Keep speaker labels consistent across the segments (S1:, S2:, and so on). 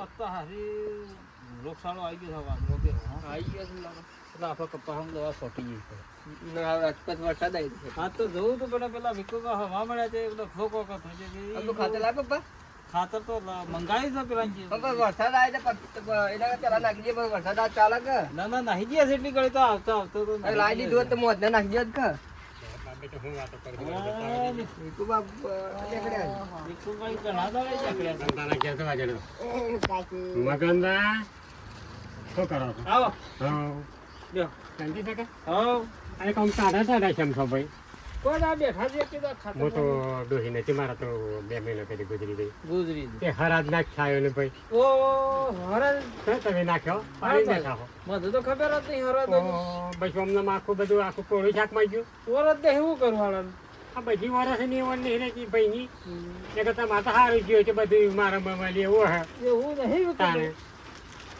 S1: અત્તા હારી રોગશાળો આવી ગયો છે વાંદરો કે
S2: આવી ગયો છે લાગે.
S1: એટલે આપણે કપાસમાં દવા છોટી ગઈ છે.
S2: રાજપાત વરસાદ આવી ગયો.
S1: હા તો જોવું તો પેલા વિકોમાં હવા મળ્યા છે એટલે ફોકો થઈ
S2: આટલું ખાતર લાગે પપ્પા?
S1: ખાતર તો મંગાવી છે પેલા
S2: પપ્પા વરસાદ આવે છે એના પેલા નાખી દે પણ વરસાદ આવે ચાલે કે
S1: ના નાહી ગયા છે એટલી ઘડી તો આવતો તો
S2: લાવી દીધું હોત તો મોજ ને નાખી દો કે
S1: વિકુભાઈ ઘણા દાડે જકડ્યા
S3: મગનદા શું કરો છો?
S1: આવો
S3: હા
S1: જો
S3: શાંતિ છે કે?
S1: હા
S3: અરે કોમ સાડા કેમ છો ભાઈ?
S1: કોઈ ના બેઠા છે કે ખાતર
S3: હું તો ડોહી નથી, મારા તો 2 મહિના પહેલી ગુજરી ગઈ.
S1: ગુજરી
S3: તે હરાજ નાખ ખાયો ને ભાઈ.
S1: ઓ હરે
S3: તમે નાખ્યો પાણી નાખો.
S1: મને તો ખબર જ નહીં હરે તો
S3: બસ અમને આખું કોળું શાક માં ગયું.
S1: વરસ દે એવું કરવાનું
S3: આ બધી વર્ષ ની ઓર નહીં રે ભાઈ ની એ કરતા માતા સારું ગયું છે બધું મારા મમ્મી એવું હે
S1: એવું નહીં
S3: તાણે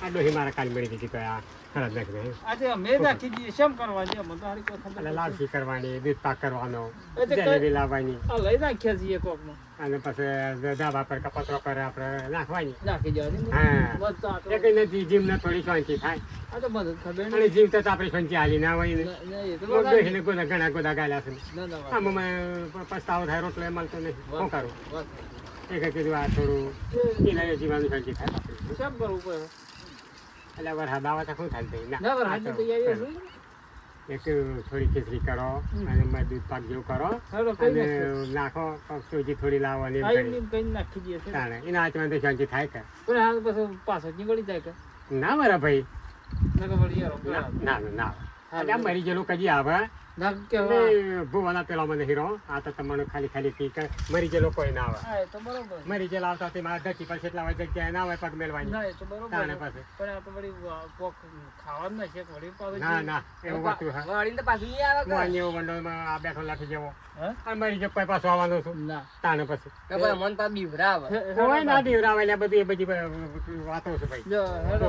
S3: આ ડોહી મારા કાલ મળી ગઈ તો આ હરાજ નાખ દે.
S1: આજે અમે નાખી દઈએ શેમ કરવા છે મને તો હારી કોઈ ખબર
S3: એટલે લાપસી કરવાની, દૂધ પાક કરવાનો,
S1: એ તો કઈ-
S3: જલેબી લાવવાની
S1: આ લઈ નાખ્યા છીએ કોકમાં
S3: અને પછી ધાબા પર કપતરો કરે આપણે નાખવાની.
S1: નાખી દેવાની
S3: હા
S1: બસ તો આ તો
S3: એક નથી જીમને થોડી શાંતિ થાય
S1: આ તો બધું ખબર
S3: અને
S1: નહીં
S3: જીવ તો આપણે શાંતિ હાલી ના હોય ને
S1: નહીં, એ તો
S3: મોટ
S1: બધા
S3: બેસીને ઘણા ગોદા ગાલ્યા છે.
S1: ના ના વાત
S3: આમાં પસ્તાવો થાય રોટલો એ મળતો નથી. શું કરું?
S1: વાત
S3: એક કીધું આ થોડું ઇલાય જીવાનું શાંતિ થાય આપણે.
S1: શેમ કરવું પડે
S3: એટલે વરસાદ આવે તો શું થાય ભાઈ?
S1: ના વરસાદની તૈયારી હશે
S3: એક થોડી ખીચડી કરો અને એમાં દૂધ પાક જેવું કરો
S1: હાલો કઈ
S3: અને
S1: નાખીએ.
S3: નાખો સોજી થોડી લાવવાની એમ
S1: આઈ
S3: કરી.
S1: કઈ નાખી દઈએ છે
S3: તાણે એના હાથમાં તો શાંતિ થાય કે
S1: પણ હાલ પછી પાછો જ વળી જાય કે
S3: ના મારા ભાઈ
S1: ના વળી યાર
S3: ના ના ના
S1: હા,
S3: એટલે મરી ગયેલું કદી આવે
S1: ના કે
S3: એટલે ભુવાના પેલા મને હીરો આ તો તમને ખાલી પી કે મરી ગયેલો કોઈ ના આવે.
S1: હા એ તો બરોબર
S3: મરી ગયેલા આવતા તે મારા ધરતી પર કેટલા વાગે જગ્યાએ ના હોય પગ મેલવાની.
S1: ના એ તો બરોબર
S3: તાણે
S1: છે.
S3: પાસે
S1: પણ આ તો વળી કોક ખાવાનું ના છે વળી પાછું
S3: ના ના એવું વાતું હા
S2: વાળીને તો પાછું નહીં આવે
S3: હું
S2: કે
S3: અહીંયા વંડોળમાં આ બેઠો લાઠી જેવો
S1: હા
S3: અને મરી ગયો કોઈ પાછો આવવાનો છું
S1: ના
S3: તાણે પછી
S2: કે ભાઈ મન તો બીવરા આવે
S3: હોય ના દીવરાવે એટલે બધી એ બધી વાતો છે ભાઈ.
S1: જો હેડો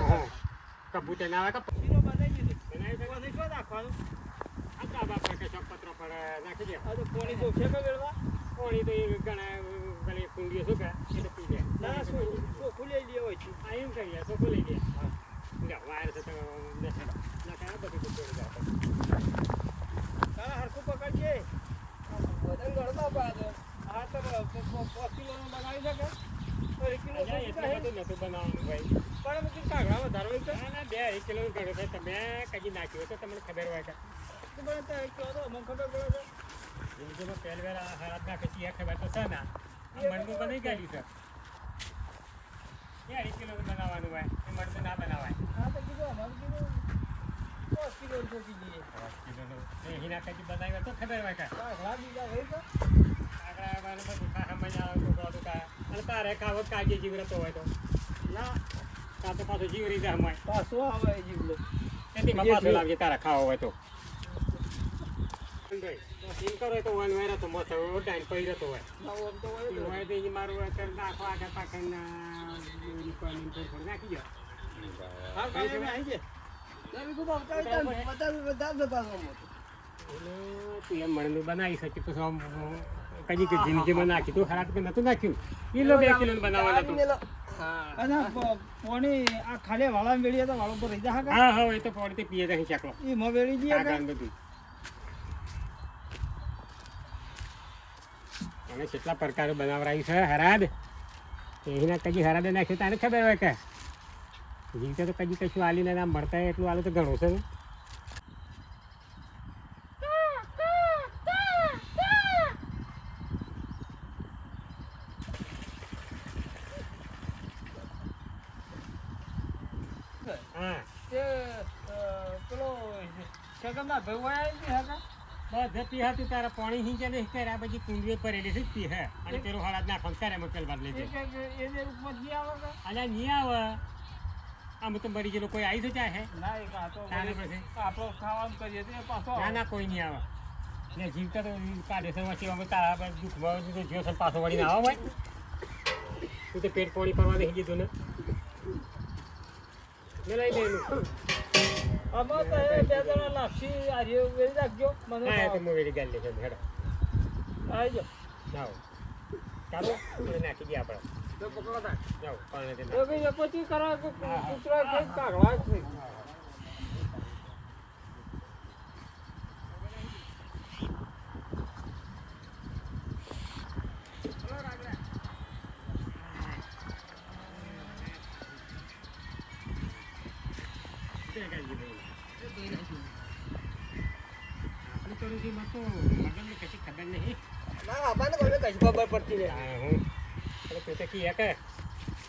S3: કબૂતર ના આવે કપ
S1: શીરો બનાવી દીધી
S3: બનાવી દે.
S1: પછી શું નાખવાનું
S3: આ ધાબા પર કે ચોકપત્રો પર નાખી દે.
S1: આ તો પાણી જો છે કે વેળવા
S3: પાણી તો એ ઘણા પેલી કુંડીઓ શું કે એ તો પી લે.
S1: ના શું ખુલે લે હોય છે
S3: આ એમ કરીએ તો ખોલી દે. લે વાયર છે તો બેઠેલો ના બધું તો છોડી દે.
S1: તારા હરખું પકડજે
S2: વજન ગણતા પાડે
S1: આ તો 5 કિલોનું બનાવી શકે 1 કિલો
S3: એટલે એટલું બધું નતું બનાવવાનું ભાઈ.
S1: પણ મૂકી કાઢવા વધારો હોય
S3: ના ના 2 કિલો ગણો ભાઈ. તમે કદી નાખ્યું હોય તો તમને ખબર હોય કે
S1: તો પણ તો 1 કિલો તો અમને ખબર પડે છે
S3: જિંદગીમાં પહેલી વાર આ હારાત નાખે છે એ ખબર તો છે ના આ મણનું બનાવી કાઢ્યું છે. 2 કિલો બનાવવાનું હોય એ મણનું ના બનાવાય.
S1: હા તો કીધું અમારું કીધું 5 કિલો ઠોકી દઈએ
S3: 5 કિલોનું એ હીરા કદી બનાવી હોય તો ખબર હોય કે
S1: કાઢવા બીજા હોય તો
S3: આગળ આવવાનું બધું ખા સમજ આવે તો બધું કા અને તારે ખાવો કાજે જીવરતો હોય તો
S1: ના
S3: તાર તો પાછું જીવરી જાય અમાય
S1: પાછો આવે એ જીવલો
S3: એથી પાછું લાગે તારા ખાવો હોય તો એમ કરો તો વન વાયરા તો મોસો ટાઈમ પડી જતો હોય
S1: ના ઓમ તો હોય
S3: એ
S1: તો
S3: હોય તો એ મારું અત્યારે નાખો આગળ પાછળ નાખી દો.
S1: હા કાલે મેં આવી છે
S2: તમે ખૂબ આવતા બધા પાછો
S3: એટલે તું એમ મળેલું બનાવી શકી તો આમ કદી કે જિંદગીમાં નાખી તું ખરાબ કે નતું નાખ્યું કિલો 2 કિલો બનાવવાનું હતું.
S2: હા
S1: અને પોણી આ ખાલી વાળા વેળીએ તો વાળો પર રહી જા હા
S3: હા હા એ તો પોડતી પીએ જાય ચાકલો
S1: એ માં વેળી જઈએ
S3: આગળ બધું અને કેટલા પ્રકારો બનાવરાયું છે હરાદ એના કદી હરાદે નાખ્યું તારે ખબર હોય કે જીવતે તો કદી કશું આલીને ના મળતા હોય એટલું આલું તો ઘણું છે ને. હા
S1: તે પેલો સગમના ભાઈ હોય આવી હા
S3: બધે પીહા તું તારા પાણી હિંચે નહીં કરે આ બધી કુંડીઓ ભરેલી છે જ પીહે અને પેલું હળદ નાખો ત્યારે મકેલ બાદ લઈ જાય.
S1: એને રૂપમાં જી આવે કે
S3: અલ્યા નહીં આવે આમ તો મરી ગયેલો કોઈ આવી તો ચાહે
S1: ના એક આ તો
S3: તારે પછી
S1: આપણો ખાવાનું કરીએ તો એ પાછો
S3: ના ના કોઈ નહીં આવે ને જીવતા તો કાઢે છે વચ્ચે અમે તારા પર દુઃખમાં તો જો છે પાછો વળીને આવો ભાઈ તું તો પેટ પાણી પરવા નહીં દીધું ને મેં લઈ દેલું.
S1: આમાં તો એ બે જણા લાપસી આ રેવ વેરી રાખજો મને
S3: હા એ તો હું વેરી ગાલી છે હેડો
S1: આવી જાઓ
S3: જાઓ ચાલો નાખી દઈએ આપણે જાઓ, પાણી દે.
S1: એ ભાઈ એ પછી કરો કે કૂતરા ખાઈ કાઢવા જ છે.
S3: આપણી કરોશીમાં તો મગનને કશી ખબર નહીં.
S2: ના બાપાને કોઈને કશી ખબર પડતી નહીં.
S3: હા, હું એટલે તું તો કહે કે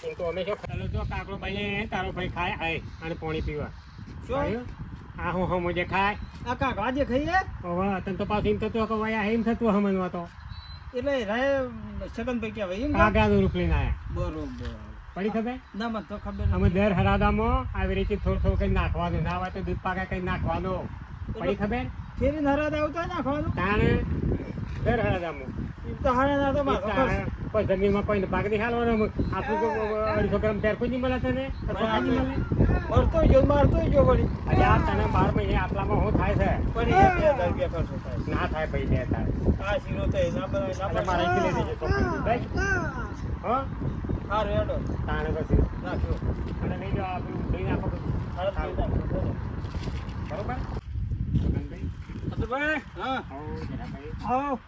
S3: એમ તો અમે શું ચાલો જો કાકડો ભાઈ તારો ભાઈ ખાય આય અને પાણી પીવા
S1: શું?
S3: આ હું હમ જે ખાય
S1: આ કાઢવા જે ખાઈએ
S3: હવે તને તો પાછું એમ થતું કે ભાઈ આ એમ થતું હમણમાં તો
S1: એટલે રાય છગનભાઈ કહેવાય એમ
S3: કાગડાનું રૂપ લઈને આવ્યા
S1: બરોબર.
S3: પડી ખબર
S1: ના મને તો ખબર
S3: અમે
S1: નથી.
S3: દર હરાદામાં આવી રીતે થોડું થોડું કંઈ નાખવાનું ના હોય તો દૂધ પાકા કંઈ નાખવાનું પડી ખબર
S1: ફેરી નરાદ આવતા નાખવાનું
S3: તાણે દર હરાદામાં
S1: એમ તો હારે ના તો માથો ખર્ચ.
S3: કોઈ જમીનમાં કોઈને ભાગ નહીં હાલવાનો આપણું 250 ગ્રામ ટેરકો નહીં મળે તને
S1: મરતો ગયો વળી
S3: અરે આ તને 12 મહિને આટલામાં શું થાય છે
S1: પણ એ 2000 રૂપિયા ખર્ચો થાય.
S3: ના થાય ભાઈ બે થાય
S1: આ શીરો તો એના બનાવી
S3: એટલે મારે અહીંથી લઈ દેજો ચોખ્ખું ભાઈ હો
S1: હારું હેડો
S3: તાણે પછી
S1: નાખ્યો
S3: અને લઈ જાઓ આપણું લઈ નાખો બધું.
S1: હારું લઈ નાખ્યો.
S3: બરોબર મગનભાઈ
S1: અતુલભાઈ, હા
S3: હો જરા ભાઈ
S1: આવો.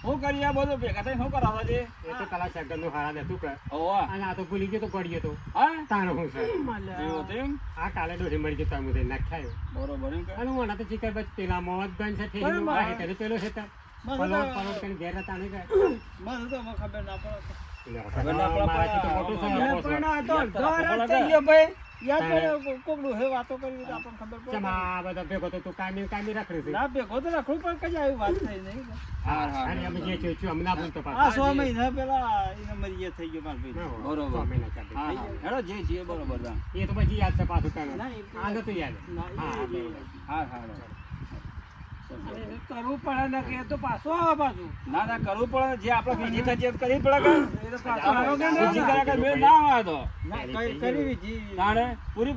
S1: શું કરીએ બધું ભેગા થઈને શું કરાવવા છે?
S3: એ તો પેલા શેકરનું હારા હતું કે
S1: ઓવા.
S3: અને આ તો ભૂલી ગયો તો પડી ગયો તો
S1: હા
S3: તાણે હું છે
S1: એવું હતું એમ?
S3: આ કાલે ડોસી મળી ગયો તમે નાખ્યા
S1: બરોબર એમ કે?
S3: અને હું તો ચીકર બસ પેલા મોત ગન છે ઠેરીનો
S1: બરાબર.
S3: આ હેઠળ પેલો છે તાર પલોટ પલોટ કરીને ઘેર હતા ને કે
S1: મને તો મને ખબર ના પડે.
S3: મારાથી તો મોટું છે
S1: મને
S3: બોસ.
S1: પણ આ તો ઘર જ થઈ ગયો ભાઈ. યાદ કરે કોકનું હે વાતો કરી તો આપણને ખબર પડે.
S3: ચમ આ બધા ભેગો તો તું કામી રાખડી છે
S1: ના ભેગો તો રાખવું પણ કઈ આવી વાત થઈ નહીં.
S3: અને અમે જે છું અમે ના ભૂલતો
S1: આ
S3: પાછા
S1: 6 મહિના પેલા એને મરી થઈ ગયો મારા ભાઈ.
S3: ના હોય.
S1: બરોબર.
S3: 6 મહિના ચાલે.
S1: હા હા હેડો જે છે બરોબર તા.
S3: એ તો પછી યાદ છે પાછું તને
S1: ના, એ તો
S3: આ નતું યાદ
S1: ના, એ
S3: હા
S1: તો
S3: બરોબર.
S1: હા હા કરવું પડે ને કે તો પાછું આવે પાછું. ના ના કરવું પડે જે આપણે વિધિ થતી કરવી પડે કે વિધિ કર્યા કે મેળ ના આવે તો કરી વિધિ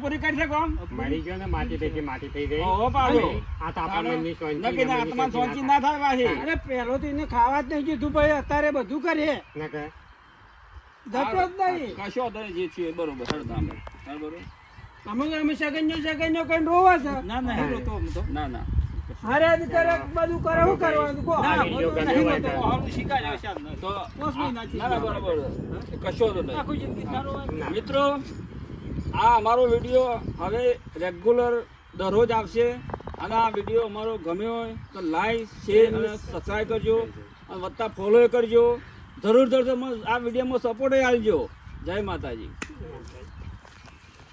S1: પૂરી કરી શકો આમ
S3: મરી ગયો ને માટી ભેગી માટી થઈ ગઈ
S1: ઓહો પાછો.
S3: આ તો આપણા મનની શાંતિ
S1: નક્કી ના આત્મા શાંતિ ના થાય પાછી. અરે પહેલો તો એને ખાવા જ નહીં કીધું ભાઈ અત્યારે બધું કરીએ
S3: ના કે
S1: જતો જ નહીં કશો અત્યારે જે છે બરોબર બરોબર અમે સગન્યો કઈ રોવા છે ના ના હેલો તો ના ના અરે કરે બધું કરે શું કરવાનું કો
S3: ના, વિડીયો ગમે હોય તો.
S1: હારું શીખાય છે તો ના બરોબર કશો તો નહીં આખું જિંદગી સારો
S3: ના.
S4: મિત્રો આ અમારો વિડીયો હવે રેગ્યુલર દરરોજ આવશે અને આ વિડીયો અમારો ગમ્યો હોય તો લાઈક શેર અને સબસ્ક્રાઈબ કરજો અને વત્તા ફોલો કરજો જરૂર આ વિડીયોમાં સપોર્ટ આપજો જય માતાજી.